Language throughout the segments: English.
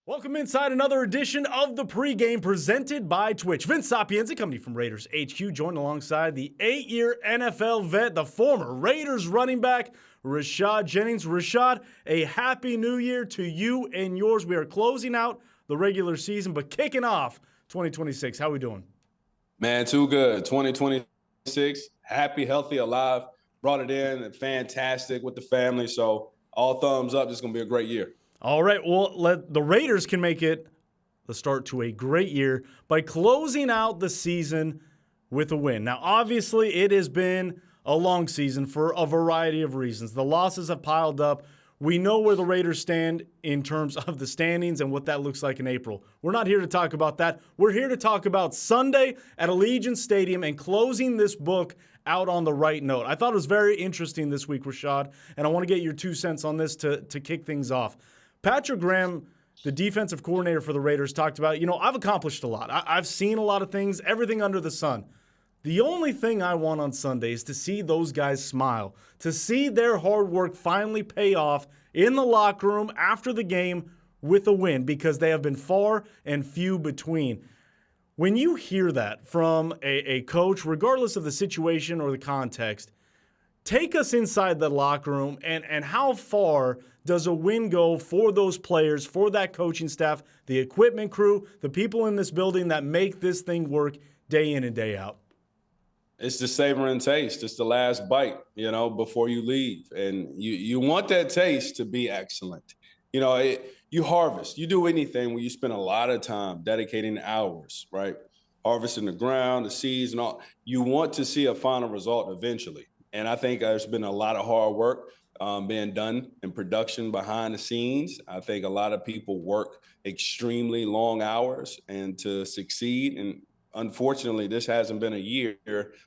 Welcome inside another edition of the Pregame presented by Twitch. Vince Sapienza, company from Raiders HQ, joined alongside the 8-year NFL vet, the former Raiders running back, Rashad Jennings. Rashad, a happy new year to you and yours. We are closing out the regular season, but kicking off 2026. How are we doing? Man, too good. 2026, happy, healthy, alive. Brought it in, and fantastic with the family. So all thumbs up. This is going to be a great year. All right, well, the Raiders can make it the start to a great year by closing out the season with a win. Now, obviously, it has been a long season for a variety of reasons. The losses have piled up. We know where the Raiders stand in terms of the standings and what that looks like in April. We're not here to talk about that. We're here to talk about Sunday at Allegiant Stadium and closing this book out on the right note. I thought it was very interesting this week, Rashad, and I want to get your 2 cents on this to kick things off. Patrick Graham, the defensive coordinator for the Raiders, talked about, I've accomplished a lot. I've seen a lot of things, everything under the sun. The only thing I want on Sunday is to see those guys smile, to see their hard work finally pay off in the locker room after the game with a win, because they have been far and few between. When you hear that from a coach, regardless of the situation or the context, take us inside the locker room and how far does a win go for those players, for that coaching staff, the equipment crew, the people in this building that make this thing work day in and day out? It's the savor and taste. It's the last bite, before you leave. And you want that taste to be excellent. You harvest. You do anything when you spend a lot of time dedicating hours, right? Harvesting the ground, the seeds, and all. You want to see a final result eventually. And I think there's been a lot of hard work being done in production behind the scenes. I think a lot of people work extremely long hours and to succeed. And unfortunately, this hasn't been a year.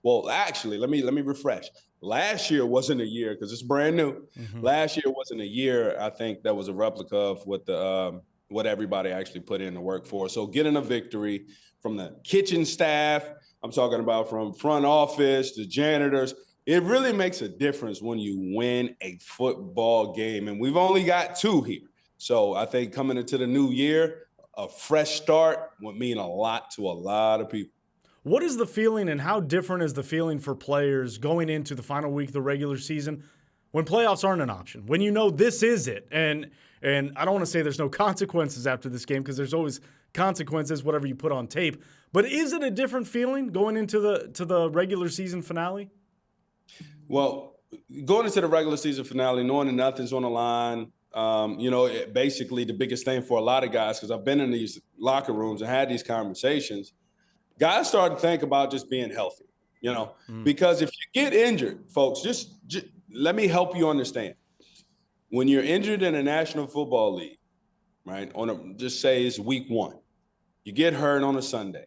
Well, actually, let me refresh. Last year wasn't a year because it's brand new. Mm-hmm. Last year wasn't a year. I think that was a replica of what everybody actually put in the work for. So getting a victory from the kitchen staff, I'm talking about from front office to janitors. It really makes a difference when you win a football game, and we've only got 2 here. So I think coming into the new year, a fresh start would mean a lot to a lot of people. What is the feeling, and how different is the feeling for players going into the final week of the regular season when playoffs aren't an option, when you know this is it? And I don't want to say there's no consequences after this game, because there's always consequences, whatever you put on tape. But is it a different feeling going into the regular season finale? Well, going into the regular season finale, knowing that nothing's on the line, basically the biggest thing for a lot of guys, because I've been in these locker rooms and had these conversations, guys start to think about just being healthy, because if you get injured, folks, just let me help you understand. When you're injured in a National Football League, right, just say it's week 1, you get hurt on a Sunday,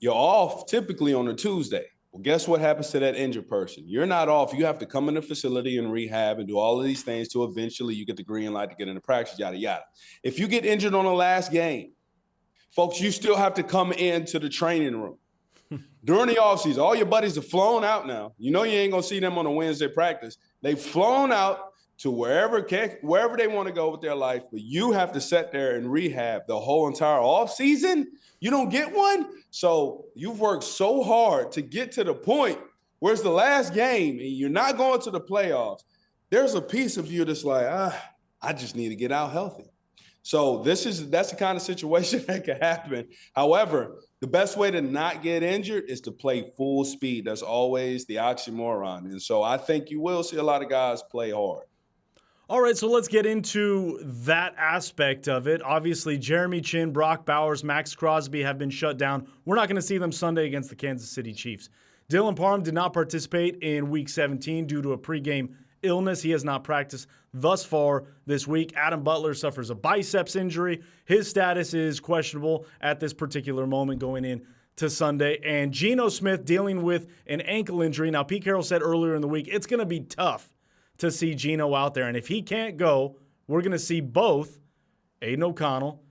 you're off typically on a Tuesday. Well, guess what happens to that injured person? You're not off. You have to come in the facility and rehab and do all of these things to eventually you get the green light to get into practice, yada, yada. If you get injured on the last game, folks, you still have to come into the training room. During the offseason, all your buddies have flown out now. You ain't going to see them on a Wednesday practice. They've flown out to wherever they want to go with their life, but you have to sit there and rehab the whole entire offseason. You don't get one? So you've worked so hard to get to the point where it's the last game and you're not going to the playoffs. There's a piece of you that's like, I just need to get out healthy. So that's the kind of situation that can happen. However, the best way to not get injured is to play full speed. That's always the oxymoron. And so I think you will see a lot of guys play hard. All right, so let's get into that aspect of it. Obviously, Jeremy Chin, Brock Bowers, Max Crosby have been shut down. We're not going to see them Sunday against the Kansas City Chiefs. Dylan Parham did not participate in Week 17 due to a pregame illness. He has not practiced thus far this week. Adam Butler suffers a biceps injury. His status is questionable at this particular moment going in to Sunday. And Geno Smith dealing with an ankle injury. Now, Pete Carroll said earlier in the week, it's going to be tough to see Geno out there. And if he can't go, we're going to see both Aiden O'Connell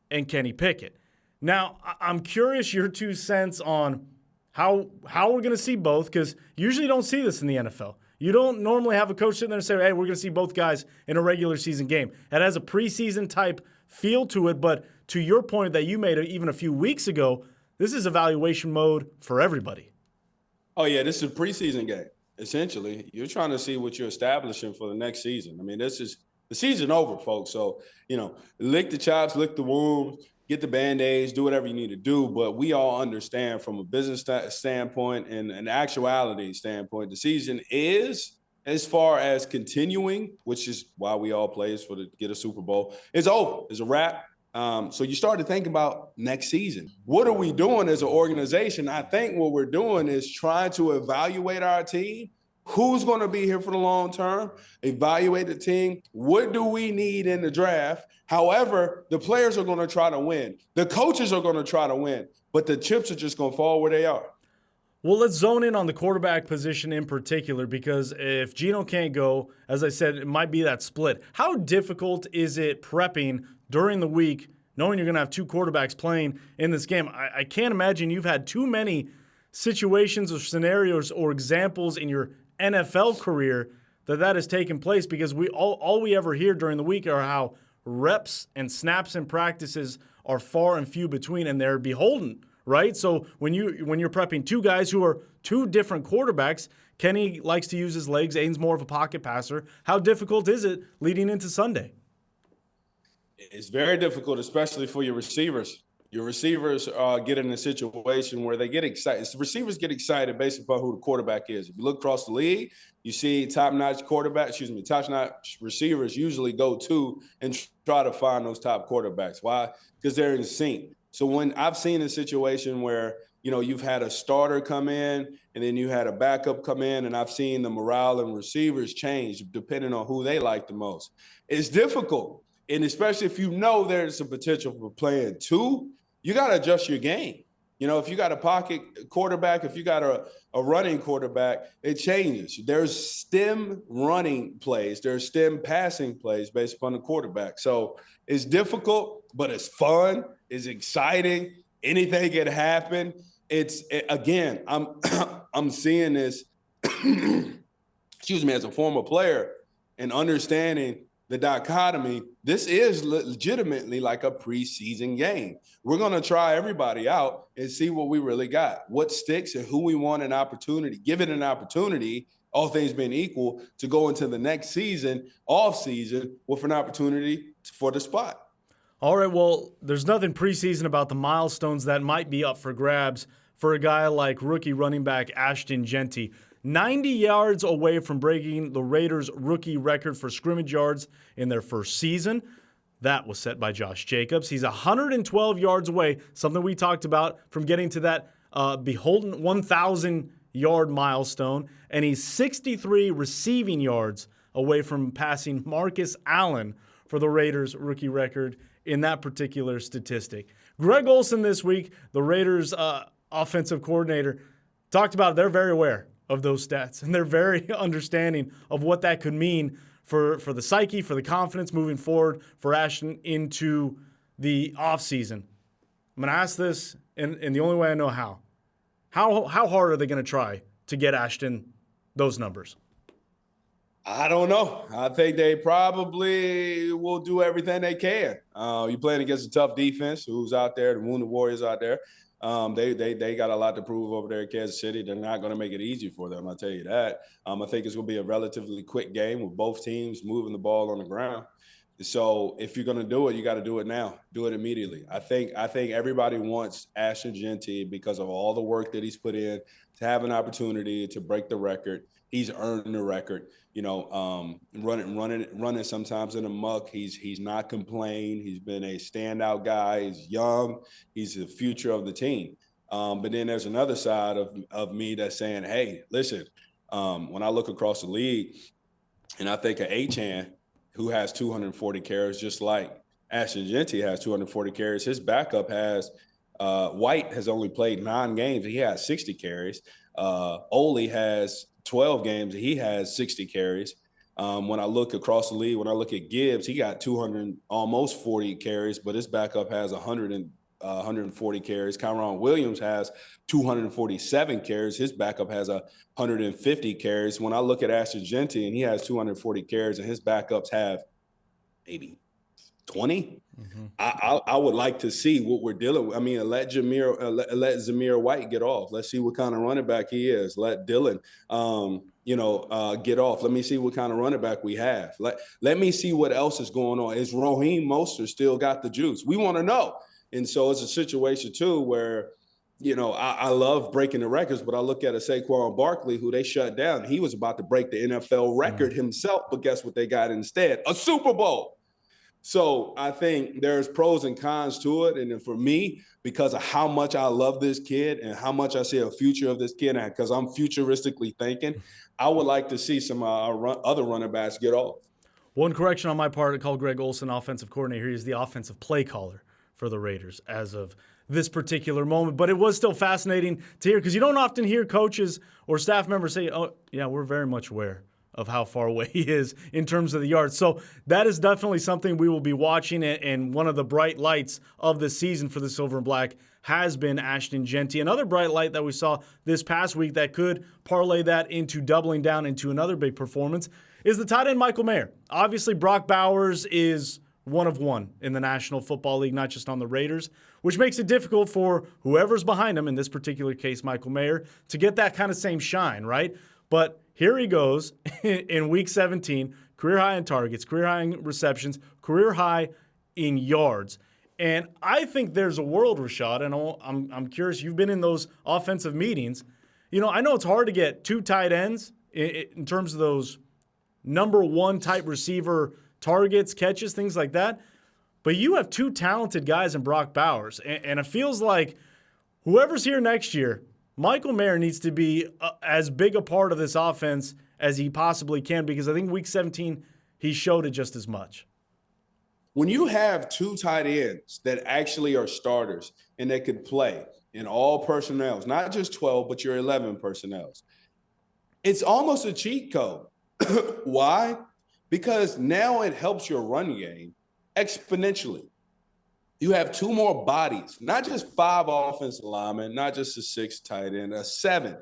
and Kenny Pickett. Now, I'm curious your 2 cents on how we're going to see both, because you usually don't see this in the NFL. You don't normally have a coach sitting there and say, hey, we're going to see both guys in a regular season game. It has a preseason type feel to it. But to your point that you made even a few weeks ago, this is evaluation mode for everybody. Oh, yeah, this is a preseason game, essentially. You're trying to see what you're establishing for the next season. I mean, this is the season over, folks. So, lick the chops, lick the wounds, get the Band-Aids, do whatever you need to do. But we all understand from a business standpoint and an actuality standpoint, the season is, as far as continuing, which is why we all play, is to get a Super Bowl, it's over. It's a wrap. So you start to think about next season. What are we doing as an organization? I think what we're doing is trying to evaluate our team. Who's going to be here for the long term? Evaluate the team. What do we need in the draft? However, the players are going to try to win. The coaches are going to try to win. But the chips are just going to fall where they are. Well, let's zone in on the quarterback position in particular, because if Geno can't go, as I said, it might be that split. How difficult is it prepping during the week, knowing you're going to have two quarterbacks playing in this game? I can't imagine you've had too many situations or scenarios or examples in your NFL career that has taken place, because all we ever hear during the week are how reps and snaps and practices are far and few between, and they're beholden, right? So when you're prepping two guys who are two different quarterbacks, Kenny likes to use his legs, Aiden's more of a pocket passer. How difficult is it leading into Sunday? It's very difficult, especially for your receivers. Your receivers get in a situation where they get excited. Receivers get excited based upon who the quarterback is. If you look across the league, you see top-notch receivers usually go to and try to find those top quarterbacks. Why? Because they're in sync. So when I've seen a situation where, you've had a starter come in and then you had a backup come in, and I've seen the morale and receivers change depending on who they like the most. It's difficult. And especially if there's a potential for playing two, you got to adjust your game. If you got a pocket quarterback, if you got a running quarterback, it changes. There's stem running plays. There's stem passing plays based upon the quarterback. So it's difficult, but it's fun. It's exciting. Anything can happen. Again, I'm seeing this, as a former player and understanding the dichotomy. This is legitimately like a preseason game. We're going to try everybody out and see what we really got, what sticks, and who we want an opportunity, give it an opportunity, all things being equal, to go into the next season, off season, with an opportunity for the spot. All right, well, there's nothing preseason about the milestones that might be up for grabs for a guy like rookie running back Ashton Genty. 90 yards away from breaking the Raiders' rookie record for scrimmage yards in their first season. That was set by Josh Jacobs. He's 112 yards away, something we talked about, from getting to that beholden 1,000-yard milestone. And he's 63 receiving yards away from passing Marcus Allen for the Raiders' rookie record in that particular statistic. Greg Olsen this week, the Raiders' offensive coordinator, talked about they're very aware of those stats, and they're very understanding of what that could mean for the psyche, for the confidence moving forward for Ashton into the offseason. I'm going to ask this in the only way I know how. How hard are they going to try to get Ashton those numbers? I don't know. I think they probably will do everything they can. You're playing against a tough defense who's out there, the Wounded Warriors out there. They got a lot to prove over there in Kansas City. They're not going to make it easy for them, I'll tell you that. I think it's going to be a relatively quick game with both teams moving the ball on the ground. So if you're going to do it, you got to do it now. Do it immediately. I think everybody wants Ashton Genty, because of all the work that he's put in, to have an opportunity to break the record. He's earned the record. Running sometimes in the muck. He's not complained. He's been a standout guy. He's young. He's the future of the team. But then there's another side of me that's saying, hey, listen, when I look across the league and I think of Achane, who has 240 carries, just like Ashton Genty has 240 carries. His backup White has only played 9 games. He has 60 carries. Ole has 12 games. He has 60 carries. When I look across the league, when I look at Gibbs, he got 200, almost 40 carries, but his backup has 140 carries. Kyron Williams has 247 carries. His backup has 150 carries. When I look at Ashton Genty, and he has 240 carries, and his backups have maybe 20. I would like to see what we're dealing with. I mean, let Zamir White get off. Let's see what kind of running back he is. Let Dylan, get off. Let me see what kind of running back we have. Let me see what else is going on. Is Raheem Mostert still got the juice? We want to know. And so it's a situation too where, I love breaking the records, but I look at a Saquon Barkley who they shut down. He was about to break the NFL record himself, but guess what they got instead? A Super Bowl. So I think there's pros and cons to it. And then for me, because of how much I love this kid and how much I see a future of this kid, and because I'm futuristically thinking, I would like to see some other running backs get off. One correction on my part, I call Greg Olson offensive coordinator. He's the offensive play caller for the Raiders as of this particular moment. But it was still fascinating to hear because you don't often hear coaches or staff members say, oh, yeah, we're very much aware of how far away he is in terms of the yards. So that is definitely something we will be watching, and one of the bright lights of the season for the Silver and Black has been Ashton Genty. Another bright light that we saw this past week that could parlay that into doubling down into another big performance is the tight end Michael Mayer. Obviously, Brock Bowers is one of one in the National Football League, not just on the Raiders, which makes it difficult for whoever's behind him, in this particular case, Michael Mayer, to get that kind of same shine, right? But here he goes in Week 17, career high in targets, career high in receptions, career high in yards. And I think there's a world, Rashad, and I'm curious, you've been in those offensive meetings. I know it's hard to get two tight ends in terms of those number one type receiver targets, catches, things like that. But you have two talented guys in Brock Bowers. And it feels like whoever's here next year, Michael Mayer needs to be as big a part of this offense as he possibly can, because I think Week 17, he showed it just as much. When you have two tight ends that actually are starters and that could play in all personnels, not just 12, but your 11 personnels, it's almost a cheat code. Why? Because now it helps your run game exponentially. You have two more bodies, not just 5 offensive linemen, not just a 6 tight end, a 7,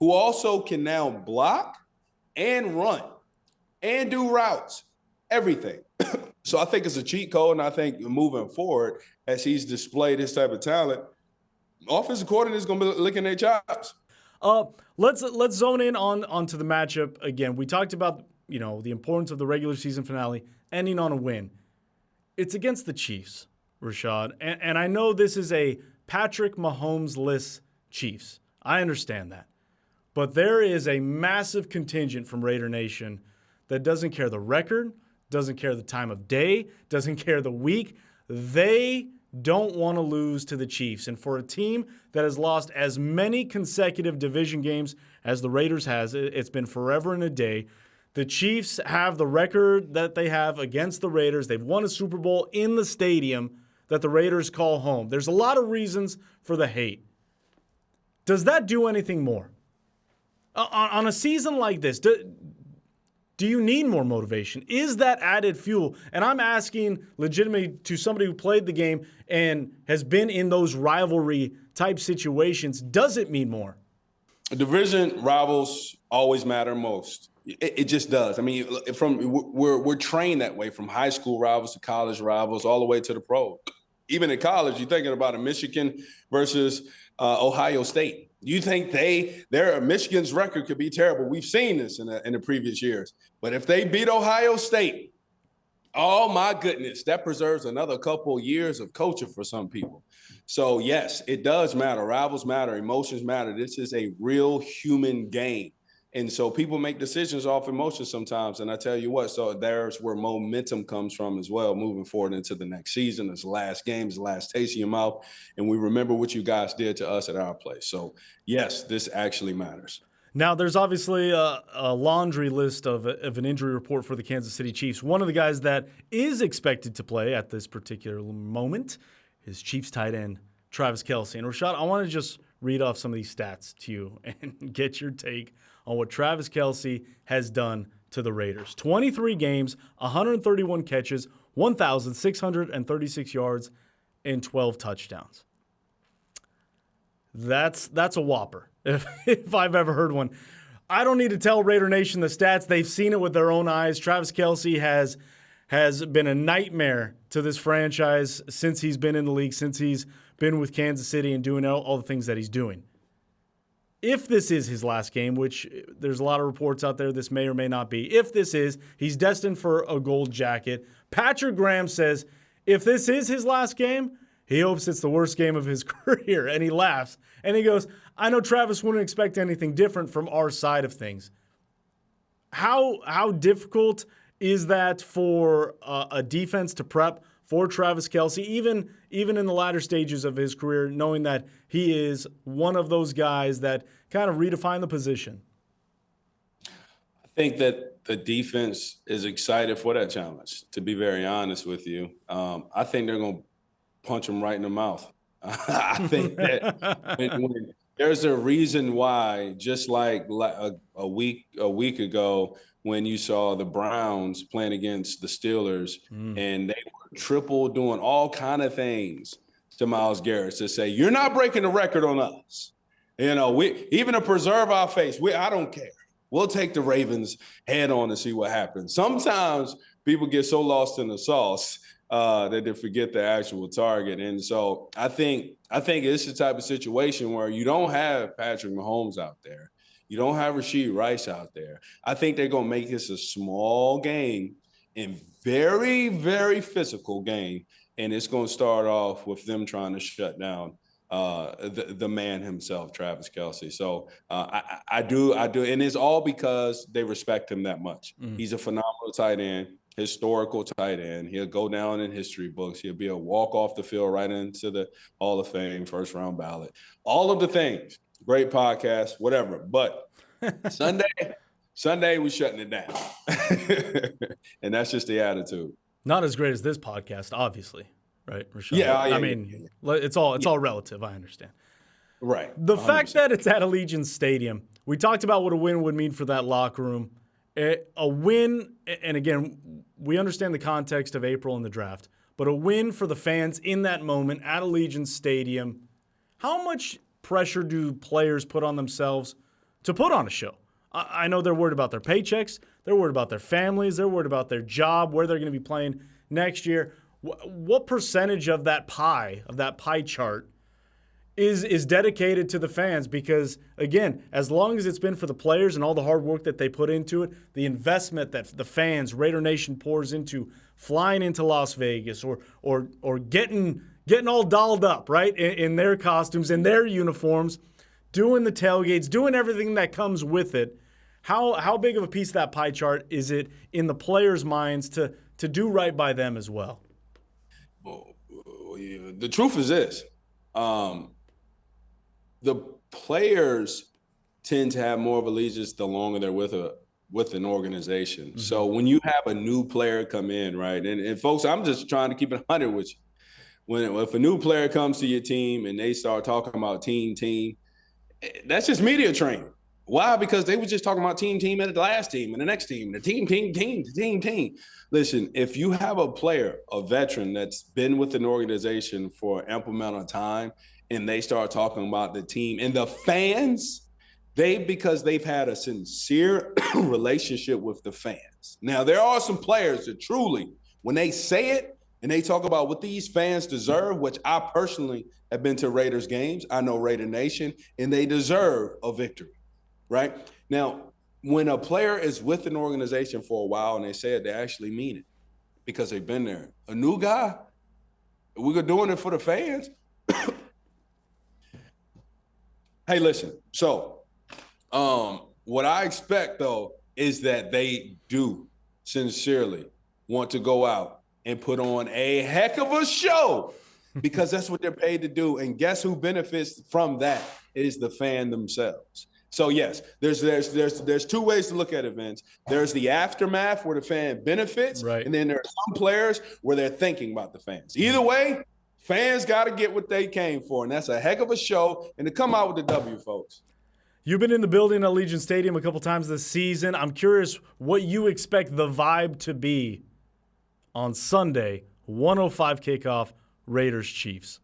who also can now block and run and do routes, everything. So I think it's a cheat code, and I think moving forward, as he's displayed his type of talent, offensive coordinator is going to be licking their chops. Let's zone in onto the matchup again. We talked about the importance of the regular season finale ending on a win. It's against the Chiefs, Rashad, and I know this is a Patrick Mahomes-less Chiefs. I understand that. But there is a massive contingent from Raider Nation that doesn't care the record, doesn't care the time of day, doesn't care the week. They don't want to lose to the Chiefs. And for a team that has lost as many consecutive division games as the Raiders has, it's been forever and a day. The Chiefs have the record that they have against the Raiders. They've won a Super Bowl in the stadium that the Raiders call home. There's a lot of reasons for the hate. Does that do anything more? On a season like this, do you need more motivation? Is that added fuel? And I'm asking legitimately to somebody who played the game and has been in those rivalry type situations, does it mean more? Division rivals always matter most. It just does. I mean, we're trained that way, from high school rivals to college rivals, all the way to the pro. Even in college, you're thinking about a Michigan versus Ohio State. You think Michigan's record could be terrible. We've seen this in the previous years. But if they beat Ohio State, oh my goodness, that preserves another couple of years of coaching for some people. So yes, it does matter. Rivals matter. Emotions matter. This is a real human game. And so people make decisions off emotion sometimes. And I tell you what, so there's where momentum comes from as well, moving forward into the next season. It's the last game, it's the last taste in your mouth. And we remember what you guys did to us at our place. So yes, this actually matters. Now, there's obviously a laundry list of an injury report for the Kansas City Chiefs. One of the guys that is expected to play at this particular moment is Chiefs tight end Travis Kelce. And Rashad, I want to just read off some of these stats to you and get your take on what Travis Kelce has done to the Raiders. 23 games, 131 catches, 1,636 yards, and 12 touchdowns. That's a whopper, if I've ever heard one. I don't need to tell Raider Nation the stats. They've seen it with their own eyes. Travis Kelce has has been a nightmare to this franchise since he's been in the league, since he's been with Kansas City and doing all the things that he's doing. If this is his last game, which there's a lot of reports out there this may or may not be, if this is, he's destined for a gold jacket. Patrick Graham says if this is his last game, he hopes it's the worst game of his career, and he laughs. And he goes, I know Travis wouldn't expect anything different from our side of things. How difficult is that for a defense to prep for Travis Kelce, even in the latter stages of his career, knowing that he is one of those guys that kind of redefine the position? I think that the defense is excited for that challenge, to be very honest with you. I think they're going to punch him right in the mouth. I think that when there's a reason why, just like a week ago when you saw the Browns playing against the Steelers and they were triple doing all kind of things to Myles Garrett to say, you're not breaking the record on us. You know, we even to preserve our face, I don't care. We'll take the Ravens head on and see what happens. Sometimes people get so lost in the sauce that they forget the actual target. And so I think it's the type of situation where you don't have Patrick Mahomes out there. You don't have Rashee Rice out there. I think they're going to make this a small game and very, very physical game. And it's going to start off with them trying to shut down the man himself, Travis Kelce. So I do. And it's all because they respect him that much. He's a phenomenal tight end. Historical tight end. He'll go down in history books. He'll be a walk off the field right into the Hall of Fame, first round ballot. All of the things. Great podcast, whatever. But Sunday we're shutting it down. And that's just the attitude. Not as great as this podcast, obviously. Right, Rashad? Yeah. I mean, it's all relative, I understand. Right. The 100%. Fact that it's at Allegiant Stadium, we talked about what a win would mean for that locker room. A win, and again, we understand the context of April and the draft, but a win for the fans in that moment at Allegiant Stadium, how much pressure do players put on themselves to put on a show? I know they're worried about their paychecks, they're worried about their families, they're worried about their job, where they're going to be playing next year. What percentage of that pie chart, is dedicated to the fans? Because, again, as long as it's been for the players and all the hard work that they put into it, the investment that the fans, Raider Nation, pours into flying into Las Vegas or getting all dolled up, right, in their costumes, in their uniforms, doing the tailgates, doing everything that comes with it, how big of a piece of that pie chart is it in the players' minds to do right by them as well? The truth is this. The players tend to have more of allegiance the longer they're with an organization. Mm-hmm. So when you have a new player come in, right, and folks, I'm just trying to keep it 100 with you. If a new player comes to your team and they start talking about team, that's just media training. Why? Because they were just talking about team at the last team and the next team, and the team. Listen, if you have a player, a veteran that's been with an organization for an ample amount of time, and they start talking about the team and the fans, because they've had a sincere relationship with the fans. Now, there are some players that truly, when they say it and they talk about what these fans deserve, which I personally have been to Raiders games, I know Raider Nation, and they deserve a victory, right? Now, when a player is with an organization for a while and they say it, they actually mean it because they've been there. A new guy, we're doing it for the fans. Hey, listen. So, what I expect though is that they do sincerely want to go out and put on a heck of a show because that's what they're paid to do. And guess who benefits from that is the fan themselves. So yes, there's two ways to look at it, Vince. There's the aftermath where the fan benefits, right, and then there are some players where they're thinking about the fans. Either way, fans got to get what they came for, and that's a heck of a show, and to come out with the W, folks. You've been in the building at Allegiant Stadium a couple times this season. I'm curious what you expect the vibe to be on Sunday, 1:05 kickoff, Raiders-Chiefs.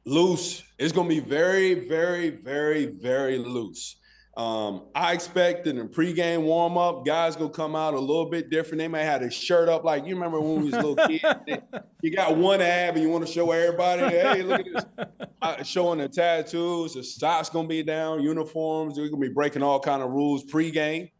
Loose. It's going to be very, very, very, very loose. I expect in the pregame warm-up, guys gonna come out a little bit different. They may have their shirt up like you remember when we was little kids. You got one ab and you want to show everybody, hey, look at this. Showing the tattoos, the socks gonna be down, uniforms. We're gonna be breaking all kind of rules pregame.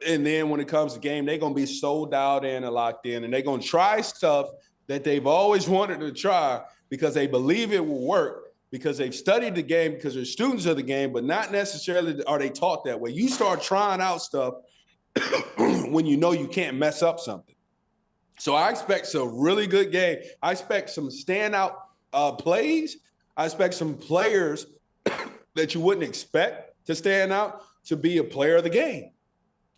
And then when it comes to game, they're gonna be sold out in and locked in, and they're gonna try stuff that they've always wanted to try because they believe it will work. Because they've studied the game, because they're students of the game, but not necessarily are they taught that way. You start trying out stuff when you know you can't mess up something. So I expect some really good game. I expect some standout plays. I expect some players that you wouldn't expect to stand out to be a player of the game.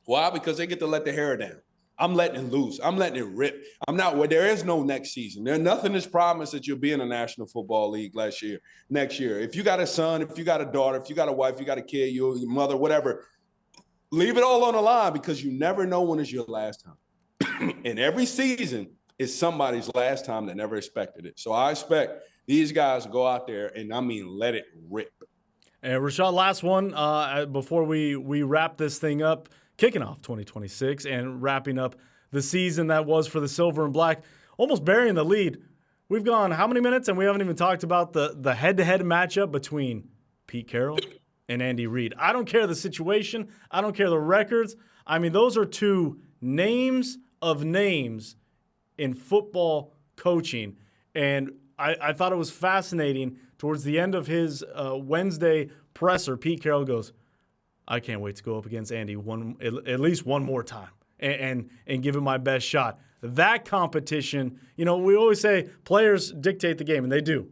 Why? Because they get to let their hair down. I'm letting it loose. I'm letting it rip. I'm not where there is no next season. There's nothing that's promised that you'll be in the National Football League next year. If you got a son, if you got a daughter, if you got a wife, you got a kid, your mother, whatever, leave it all on the line because you never know when is your last time. And every season is somebody's last time that never expected it. So I expect these guys to go out there and, let it rip. And Rashad, last one before we wrap this thing up. Kicking off 2026 and wrapping up the season that was for the Silver and Black, almost burying the lead. We've gone how many minutes, and we haven't even talked about the head-to-head matchup between Pete Carroll and Andy Reid. I don't care the situation. I don't care the records. I mean, those are two names of names in football coaching. And I thought it was fascinating. Towards the end of his Wednesday presser, Pete Carroll goes, I can't wait to go up against Andy at least one more time and give him my best shot. That competition, we always say players dictate the game, and they do.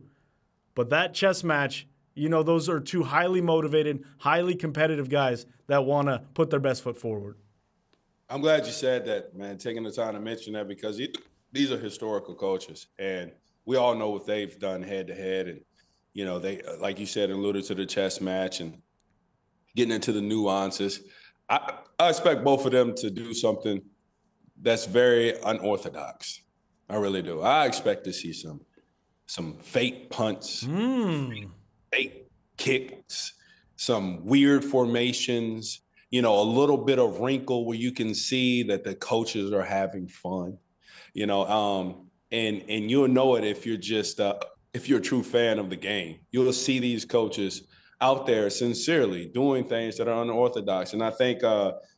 But that chess match, those are two highly motivated, highly competitive guys that want to put their best foot forward. I'm glad you said that, man, taking the time to mention that because these are historical coaches, and we all know what they've done head-to-head. And, they, like you said, alluded to the chess match and getting into the nuances. I expect both of them to do something that's very unorthodox. I really do. I expect to see some fake punts, fake kicks, some weird formations, a little bit of wrinkle where you can see that the coaches are having fun, and you'll know it if you're just if you're a true fan of the game. You'll see these coaches out there sincerely doing things that are unorthodox. And I think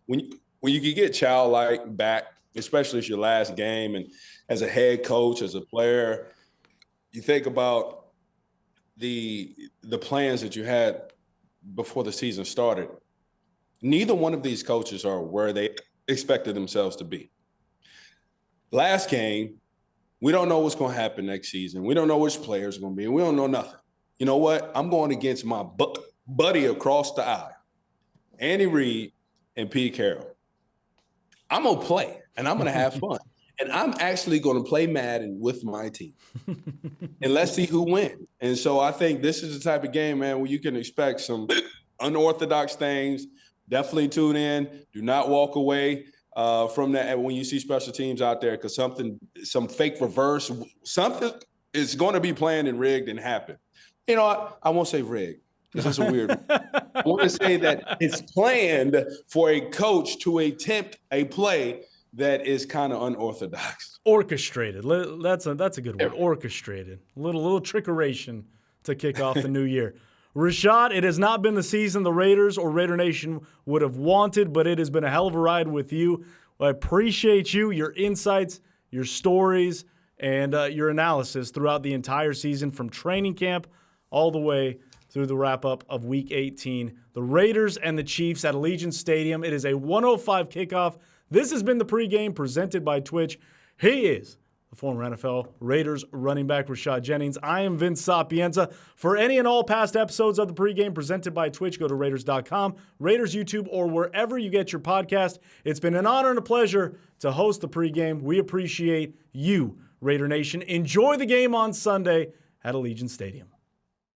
when you can get childlike back, especially as your last game and as a head coach, as a player, you think about the plans that you had before the season started. Neither one of these coaches are where they expected themselves to be. Last game, we don't know what's going to happen next season. We don't know which players are going to be. We don't know nothing. You know what? I'm going against my buddy across the aisle, Andy Reid and Pete Carroll. I'm going to play, and I'm going to have fun. And I'm actually going to play Madden with my team. And let's see who wins. And so I think this is the type of game, man, where you can expect some unorthodox things. Definitely tune in. Do not walk away from that when you see special teams out there because some fake reverse, something is going to be planned and rigged and happen. I won't say rigged because that's a weird I want to say that it's planned for a coach to attempt a play that is kind of unorthodox. Orchestrated. That's a good word. Orchestrated. A little trickeration to kick off the new year. Rashad, it has not been the season the Raiders or Raider Nation would have wanted, but it has been a hell of a ride with you. I appreciate you, your insights, your stories, and your analysis throughout the entire season from training camp all the way through the wrap-up of Week 18. The Raiders and the Chiefs at Allegiant Stadium. It is a 1:05 kickoff. This has been the pregame presented by Twitch. He is the former NFL Raiders running back Rashad Jennings. I am Vince Sapienza. For any and all past episodes of the pregame presented by Twitch, go to Raiders.com, Raiders YouTube, or wherever you get your podcast. It's been an honor and a pleasure to host the pregame. We appreciate you, Raider Nation. Enjoy the game on Sunday at Allegiant Stadium.